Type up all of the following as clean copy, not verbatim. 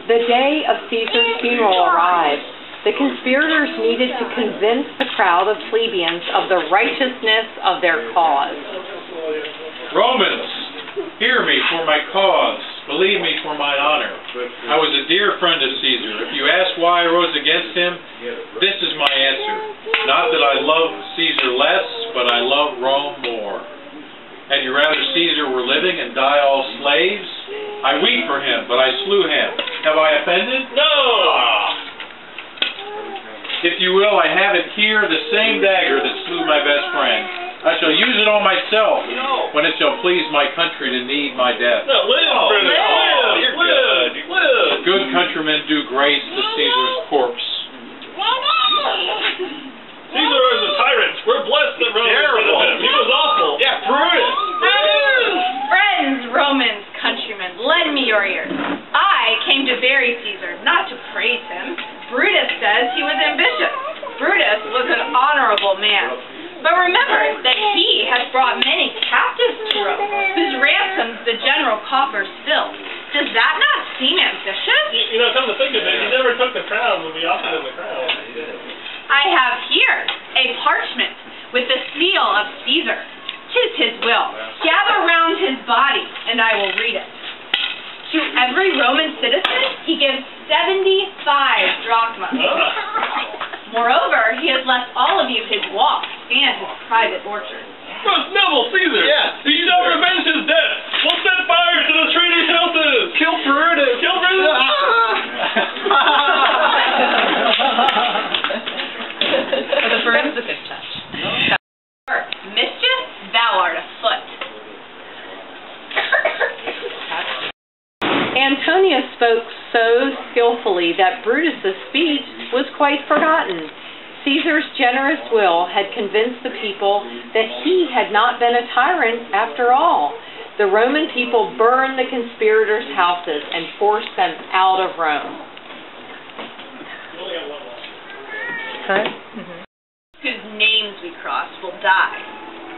The day of Caesar's funeral arrived. The conspirators needed to convince the crowd of plebeians of the righteousness of their cause. Romans, hear me for my cause. Believe me for mine honor. I was a dear friend of Caesar. If you ask why I rose against him, this is my answer. Not that I love Caesar less, but I love Rome more. Had you rather Caesar were living and die all slaves? I weep for him, but I slew him. Have I offended? No! If you will, I have it here, the same dagger that slew my best friend. I shall use it on myself when it shall please my country to need my death. No, live. Good countrymen do grace to Caesar's corpse. Caesar is a tyrant. We're blessed that Rome is rid of him. He was awful. Yeah, Brutus. Friends, Romans, countrymen, lend me your ears. I came to bury Caesar, not to praise him. Brutus says he was ambitious. Brutus was an honorable man. But remember that he has brought many captives to Rome, whose ransoms the general coffers fill. Does that not seem ambitious? You know, come to think of it, he never took the crown when we offered him the crown. I have here a parchment with the seal of Caesar. 'Tis his will. Gather round his body, and I will read it. To every Roman citizen, he gives 75 drachmas. Moreover, he has left all of you his walks and his private orchards. Most noble Caesar! Yeah, You shall revenge his death! We'll set fire to the traitors' houses! Kill Brutus! Kill Brutus! The first is a good touch. Mischief, thou art afoot. Antonia spoke so skillfully that Brutus's speech was quite forgotten. Caesar's generous will had convinced the people that he had not been a tyrant after all. The Roman people burned the conspirators' houses and forced them out of Rome. Okay. Whose names we cross will die.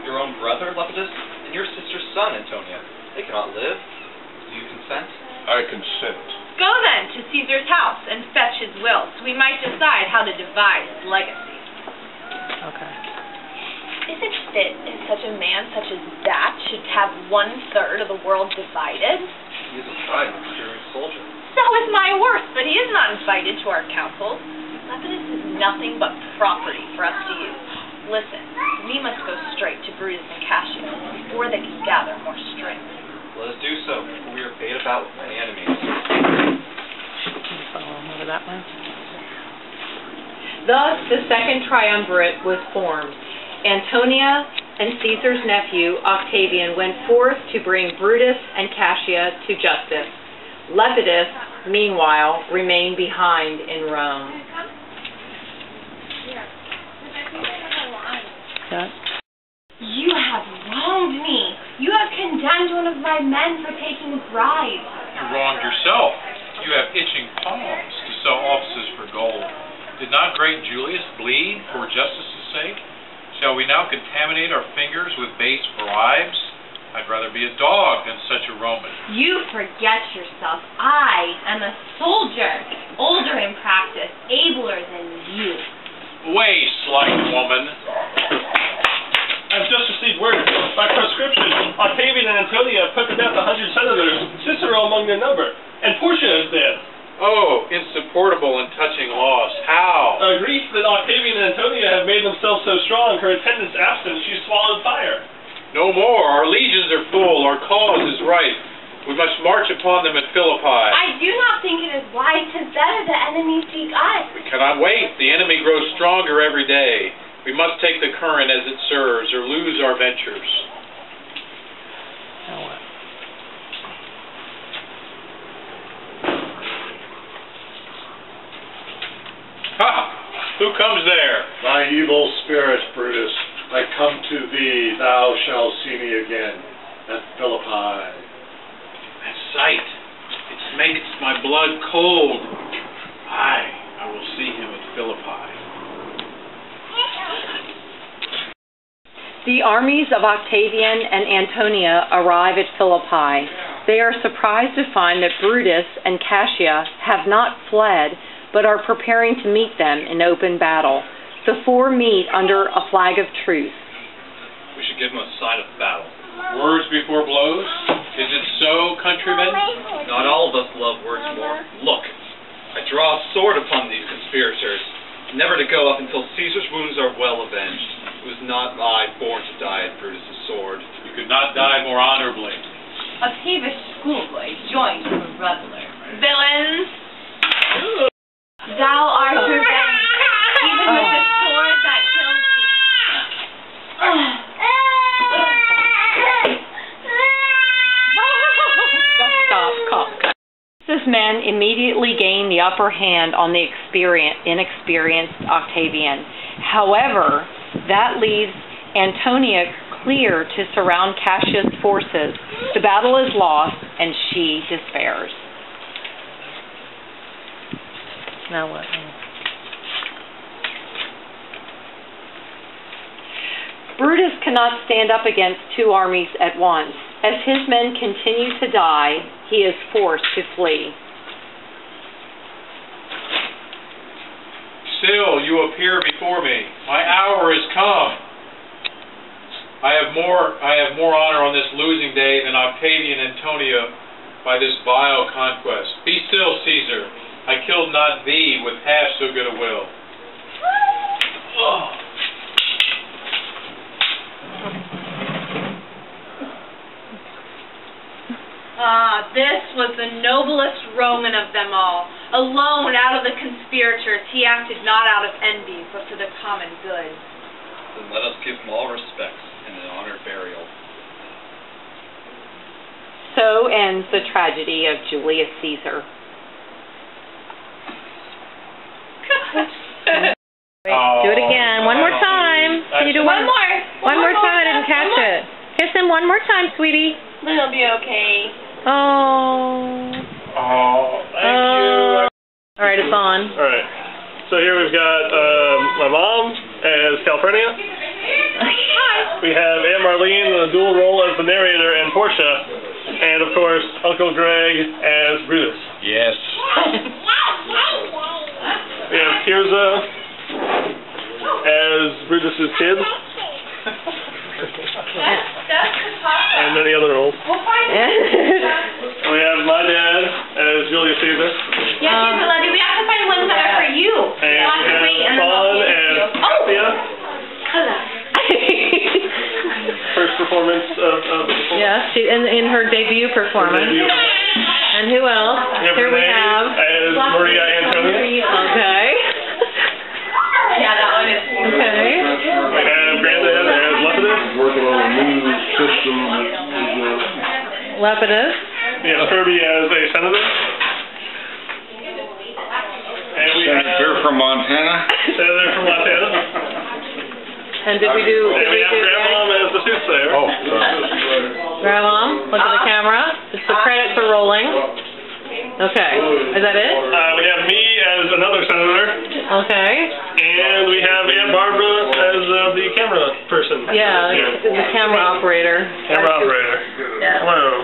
Your own brother, Lepidus, and your sister's son, Antonia. They cannot live. Do you consent? I consent. Go then to Caesar's house and fetch his will, so we might decide how to divide his legacy. Okay. Is it fit in such a man such as that should have 1/3 of the world divided? He is a tried and experienced soldier. So is my worst, but he is not invited to our councils. Lepidus is nothing but property for us to use. Listen, we must go straight to Brutus and Cassius before they can gather more strength. Let us do so, for we are bait about with many enemies. Over that one. Thus, the second triumvirate was formed. Antonia and Caesar's nephew, Octavian, went forth to bring Brutus and Cassia to justice. Lepidus, meanwhile, remained behind in Rome. You have wronged me. You have condemned one of my men for taking bribes. You wronged yourself. You have itching palms to sell offices for gold. Did not great Julius bleed for justice's sake? Shall we now contaminate our fingers with base bribes? I'd rather be a dog than such a Roman. You forget yourself. I am a soldier, older in practice, abler than you. Way, slight woman. I've just received word. By proscription, Octavian and Antonia put to death 100 senators, Cicero among their number, and Portia is dead. Oh, insupportable and touching loss. How? A grief that Octavian and Antonia have made themselves so strong, her attendants absent, she swallowed fire. No more. Our legions are full. Our cause is right. We must march upon them at Philippi. I do not think it is wise. 'Tis better the enemy seek us. We cannot wait. The enemy grows stronger every day. We must take the current as it serves, or lose our ventures. Now what? Ha! Who comes there? My evil spirit, Brutus, I come to thee. Thou shalt see me again at Philippi. That sight, it makes my blood cold. I will see him at Philippi. The armies of Octavian and Antonia arrive at Philippi. They are surprised to find that Brutus and Cassia have not fled, but are preparing to meet them in open battle. The four meet under a flag of truce. We should give them a sign of battle. Words before blows? Is it so, countrymen? Not all of us love words more. Look, I draw a sword upon these conspirators, never to go up until Caesar's wounds are well avenged. It was not I born to die at Brutus' sword. You could not die more honorably. A peevish schoolboy joined with a reveler. Villains! Thou art revenged, even with the sword that kills thee. Stop. These men immediately gain the upper hand on the inexperienced Octavian. However, that leaves Antonia clear to surround Cassius' forces. The battle is lost, and she despairs. Now what? Brutus cannot stand up against two armies at once. As his men continue to die, he is forced to flee. Still, you appear before me. My hour is come. I have more honor on this losing day than Octavian and Antonia by this vile conquest. Be still, Caesar. I killed not thee with half so good a will. Oh. Ah, this was the noblest Roman of them all. Alone out of the conspirators, he acted not out of envy, but for the common good. Then let us give him all respects and an honored burial. So ends the tragedy of Julius Caesar. Do it again. One more time. Can you do one more? One more time. I didn't catch it. Kiss him one more time, sweetie. Then it'll be okay. Oh. Oh, thank you. All right, it's on. All right. So here we've got my mom as Calpurnia. We have Aunt Marlene in the dual role as the narrator and Portia. And, of course, Uncle Greg as Brutus. Yes. We have Tirza as Brutus's kid. And many other roles. We have my dad as Julius Caesar. Yes, Levy, we have to find ones that are for you. And We'll have to wait and then Fawn we'll as Cassia. Cassia. First performance of the performance. Yes, in her debut performance. And who else? Here we have as Maria Antonia. Okay. Yeah, that one is. Okay. We have Brandon as Lepidus. Working on a new system. Lepidus. We have Kirby as a senator. And we Senator from Montana. Senator from Montana. And did we do? And we have Grandmom as the soothsayer. Oh, Grandma, look at the camera. The credits are rolling. Okay. Is that it? We have me as another senator. Okay. And we have Aunt Barbara as the camera person. Yeah, the camera operator. Camera operator. Yeah. Hello.